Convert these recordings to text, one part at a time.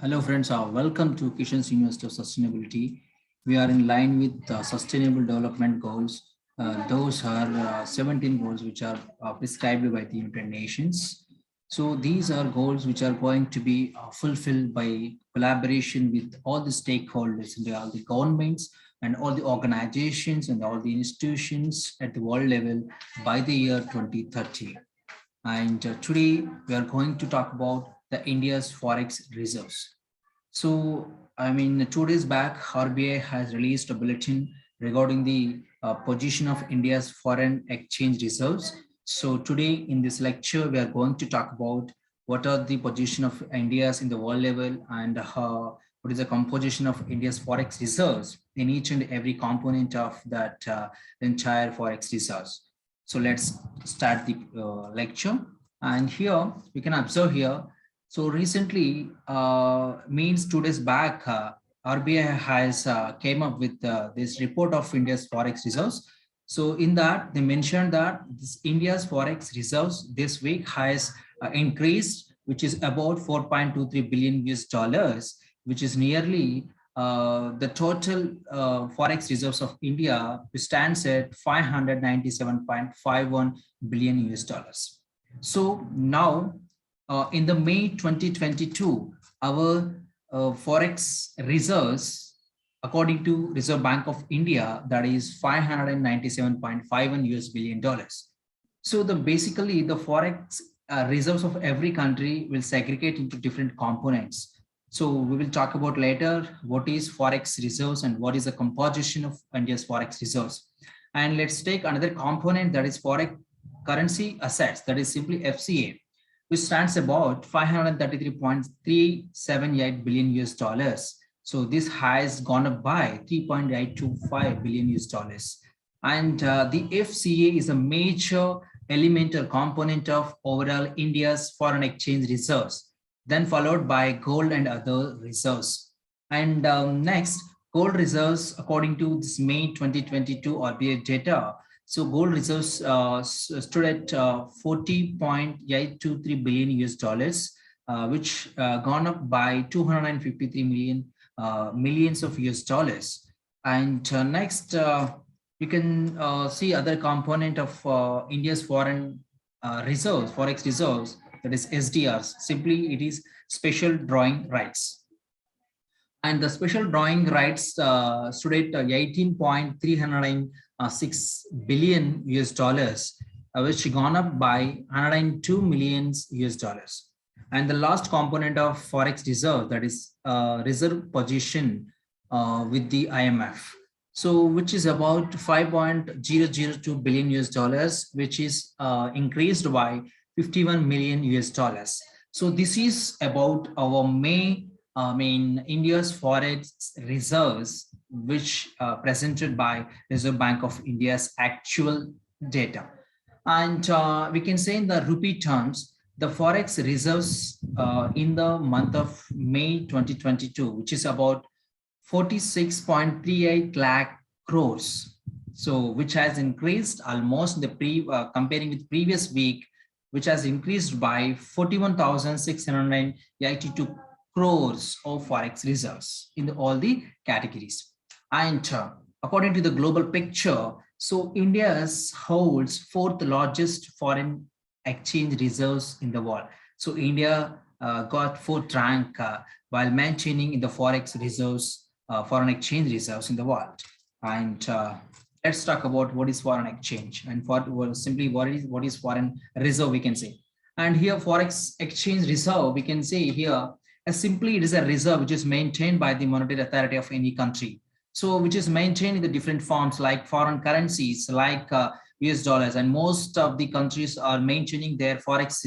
Hello friends, welcome to Kishan's University of Sustainability. We are in line with Sustainable Development Goals. Those are 17 goals which are prescribed by the United Nations. So these are goals which are going to be fulfilled by collaboration with all the stakeholders, and all the governments and all the organizations and all the institutions at the world level by the year 2030. And today we are going to talk about the India's Forex reserves. So, 2 days back, RBI has released a bulletin regarding the position of India's foreign exchange reserves. So today in this lecture, we are going to talk about what are the position of India's in the world level, and what is the composition of India's Forex reserves in each and every component of that entire Forex reserves. So let's start the lecture. And here we can observe here. So recently, means 2 days back, RBI has came up with this report of India's Forex reserves. So in that, they mentioned that India's Forex reserves this week has increased, which is about 4.23 billion US dollars, which is nearly the total Forex reserves of India, which stands at 597.51 billion US dollars. So now, in the May 2022, our Forex reserves, according to Reserve Bank of India, that is 597.51 US billion dollars. So basically the Forex reserves of every country will segregate into different components. So we will talk about later what is Forex reserves and what is the composition of India's Forex reserves. And let's take another component, that is Forex currency assets, that is simply FCA, which stands about 533.378 billion US dollars. So this has gone up by 3.825 billion US dollars. And the FCA is a major elemental component of overall India's foreign exchange reserves, then followed by gold and other reserves. And next, gold reserves, according to this May 2022 RBI data. So gold reserves stood at 40.823 billion US dollars, which gone up by 253 millions of US dollars. And next, you can see other component of India's foreign reserves, Forex reserves, that is SDRs. Simply, it is special drawing rights. And the special drawing rights stood at 18.306 billion US dollars, which gone up by 102 millions US dollars. And the last component of Forex reserve, that is reserve position with the IMF. So which is about 5.002 billion US dollars, which is increased by 51 million US dollars. So this is about our India's Forex reserves, which presented by Reserve Bank of India's actual data. And we can say in the rupee terms, the Forex reserves in the month of May 2022, which is about 46.38 lakh crores. So which has increased almost comparing with previous week, which has increased by 41,682 crores of Forex reserves in all the categories. And according to the global picture, so India holds fourth largest foreign exchange reserves in the world. So India got fourth rank while maintaining in the Forex reserves, foreign exchange reserves in the world. And let's talk about what is foreign exchange, and simply what is foreign reserve, we can say. And here Forex exchange reserve, we can say here, simply it is a reserve which is maintained by the monetary authority of any country. So which is maintained in the different forms like foreign currencies like US dollars, and most of the countries are maintaining their Forex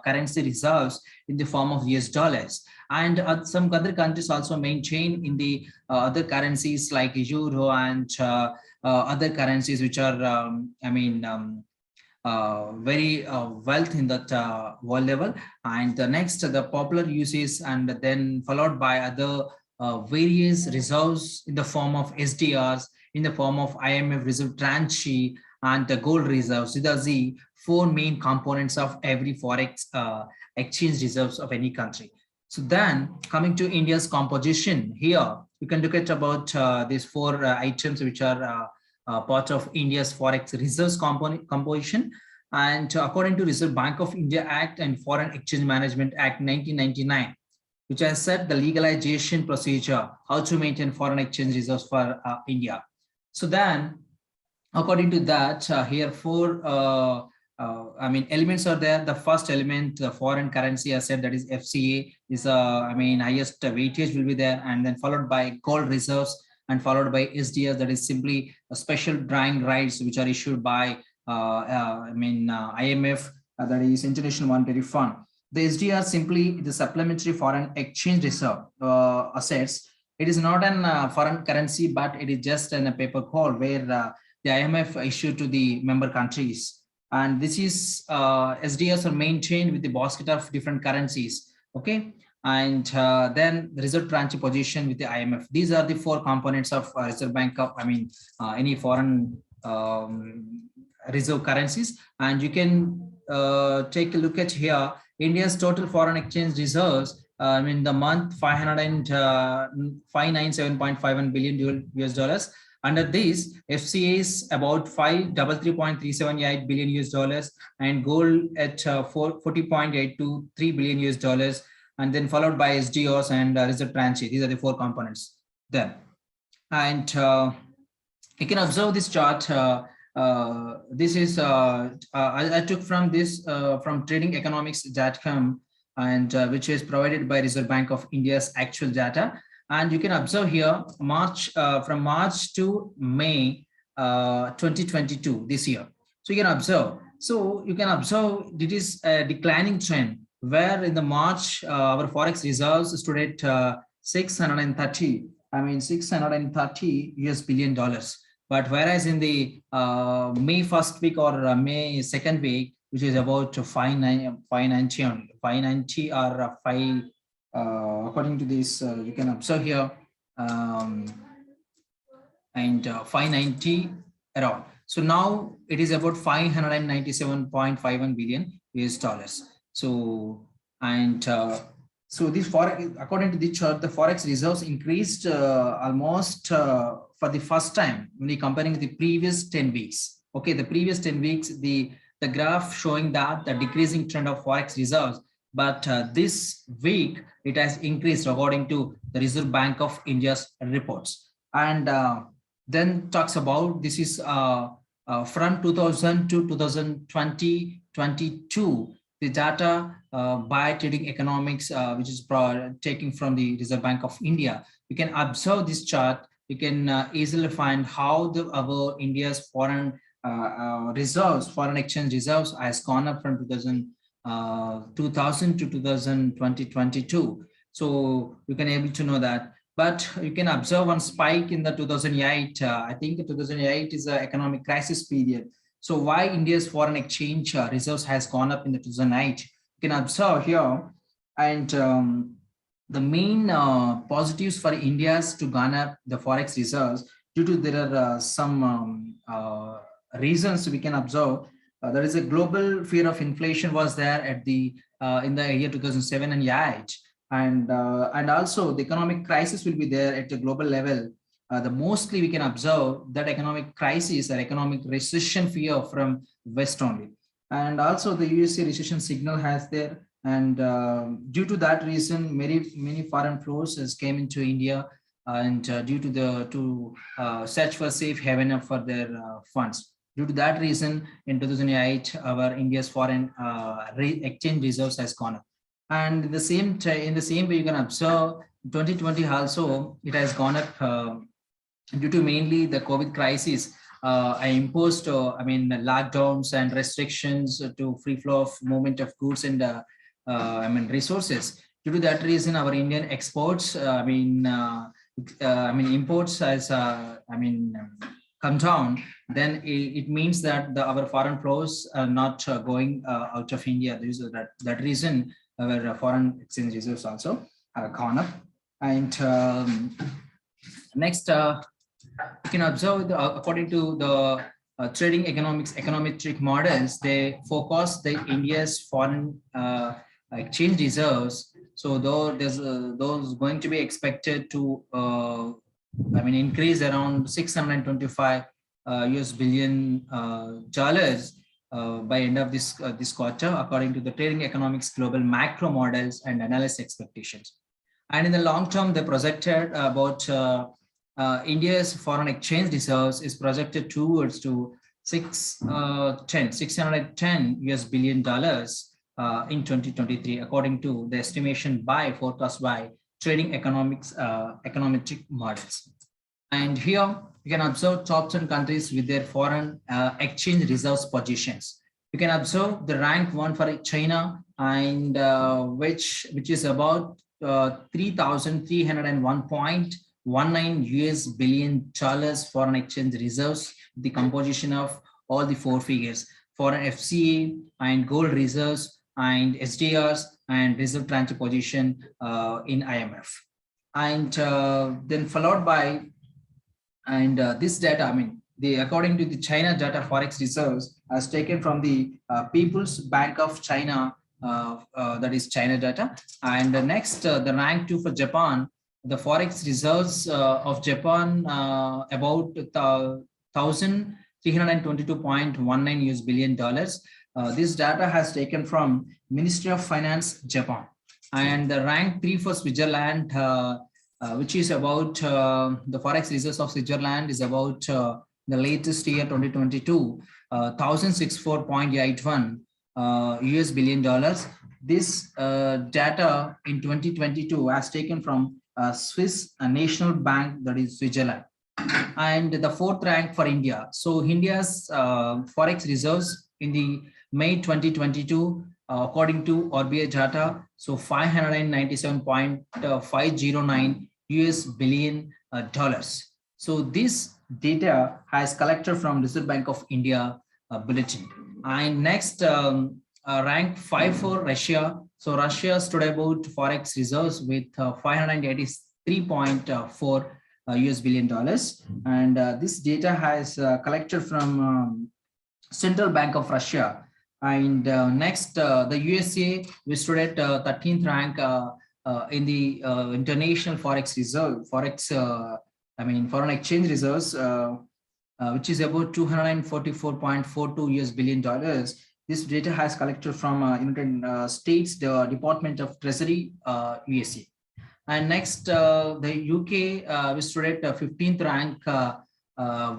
currency reserves in the form of US dollars. And some other countries also maintain in the other currencies like euro and other currencies which are, very wealth in that world level. And the next, the popular uses, and then followed by other various reserves in the form of SDRs, in the form of IMF reserve tranche, and the gold reserves. These are the four main components of every Forex exchange reserves of any country. So then coming to India's composition here, you can look at about these four items which are part of India's Forex reserves composition. And according to Reserve Bank of India Act and Foreign Exchange Management Act 1999, which has set the legalization procedure, how to maintain foreign exchange reserves for India. So then, according to that, here four elements are there. The first element, the foreign currency asset, that is FCA, is highest weightage will be there, and then followed by gold reserves, and followed by SDR, that is simply a special drawing rights which are issued by IMF, that is International Monetary Fund. The SDR simply the supplementary foreign exchange reserve assets. It is not an foreign currency, but it is just a paper call where the IMF issued to the member countries. And this is SDRs are maintained with the basket of different currencies. Okay. And then the reserve tranche position with the IMF. These are the four components of Reserve Bank of, any foreign reserve currencies. And you can take a look at here, India's total foreign exchange reserves in the month 597.51 billion US dollars. Under this, FCA is about 533.378 billion US dollars, and gold at 40.823 billion US dollars, and then followed by SDOs and reserve tranche. These are the four components there. And you can observe this chart. This is I took from this from tradingeconomics.com, and which is provided by Reserve Bank of India's actual data. And you can observe here from March to May 2022 this year. So you can observe. So you can observe it is a declining trend, where in the March our forex reserves stood at 630 US billion dollars. But whereas in the May first week or May second week, which is about 590 or 5, according to this, you can observe here, and 590 around. So now it is about 597.51 billion US dollars. So, and so this forex, according to the chart, the forex reserves increased almost for the first time when we comparing the previous 10 weeks. Okay, the previous 10 weeks, the graph showing that the decreasing trend of forex reserves, but this week it has increased according to the Reserve Bank of India's reports. And then talks about this is from 2000 to 2020-22, the data by Trading Economics, which is taking from the Reserve Bank of India. You can observe this chart. You can easily find how our India's foreign reserves, foreign exchange reserves, has gone up from 2000 to 2022. So you can able to know that. But you can observe one spike in the 2008. I think 2008 is an economic crisis period. So why India's foreign exchange reserves has gone up in the 2008? You can observe here, and the main positives for India's to garner the forex reserves, due to there are some reasons we can observe. There is a global fear of inflation was there at the in the year 2007 and 8, and also the economic crisis will be there at a global level. The mostly we can observe that economic crisis or economic recession fear from West only, and also the USA recession signal has there. And due to that reason, many foreign flows has came into India, and due to search for safe haven for their funds. Due to that reason, in 2008, our India's foreign exchange reserves has gone up. And in the same way, you can observe 2020 also it has gone up due to mainly the COVID crisis. I imposed lockdowns and restrictions to free flow of movement of goods and resources. Due to that reason, our Indian exports, imports has come down. Then it means that our foreign flows are not going out of India. There is that reason our foreign exchange reserves also gone up. And next, you can observe according to the trading economics econometric models, they focus the India's foreign exchange reserves So though there's those going to be expected to increase around 625 US billion dollars by end of this quarter, according to the trading economics global macro models and analyst expectations. And in the long term, they projected about India's foreign exchange reserves is projected towards to 610 US billion dollars in 2023, according to the estimation by forecast by trading econometric models. And here you can observe top 10 countries with their foreign exchange reserves positions. You can observe the rank one for China, and which is about 3,301.19 US billion dollars foreign exchange reserves, the composition of all the four figures: foreign FCA and gold reserves and SDRs and reserve transfer position in IMF. And then followed by, and this data, according to the China data, Forex reserves as taken from the People's Bank of China, that is China data. And next, the rank 2 for Japan, the Forex reserves of Japan about 1,322.19 US billion dollars. This data has taken from Ministry of Finance, Japan. And the rank 3 for Switzerland, which is about the Forex reserves of Switzerland is about the latest year 2022, 1,064.81 US billion dollars. This data in 2022 has taken from Swiss National Bank, that is Switzerland. And the fourth rank for India. So India's Forex reserves in the May 2022, according to RBI data, so 597.509 US billion dollars. So this data has collected from Reserve Bank of India bulletin. And next, rank 5 for Russia. So Russia stood about Forex reserves with 583.4 US billion dollars. And this data has collected from Central Bank of Russia. And next, the USA, we stood at 13th rank in the international Forex reserve, foreign exchange reserves, which is about 244.42 US billion dollars. This data has collected from United States, the Department of Treasury, USA. And next, the UK, we stood at 15th rank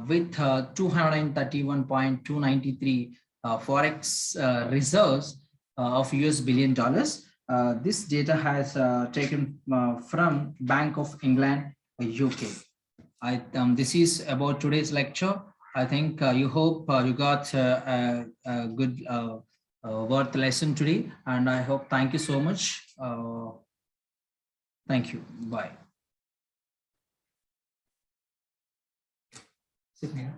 with 231.293 Forex reserves of US billion dollars. This data has taken from Bank of England, UK. This is about today's lecture. I think you hope you got a good worth lesson today, and I hope. Thank you so much. Thank you. Bye. Sit here.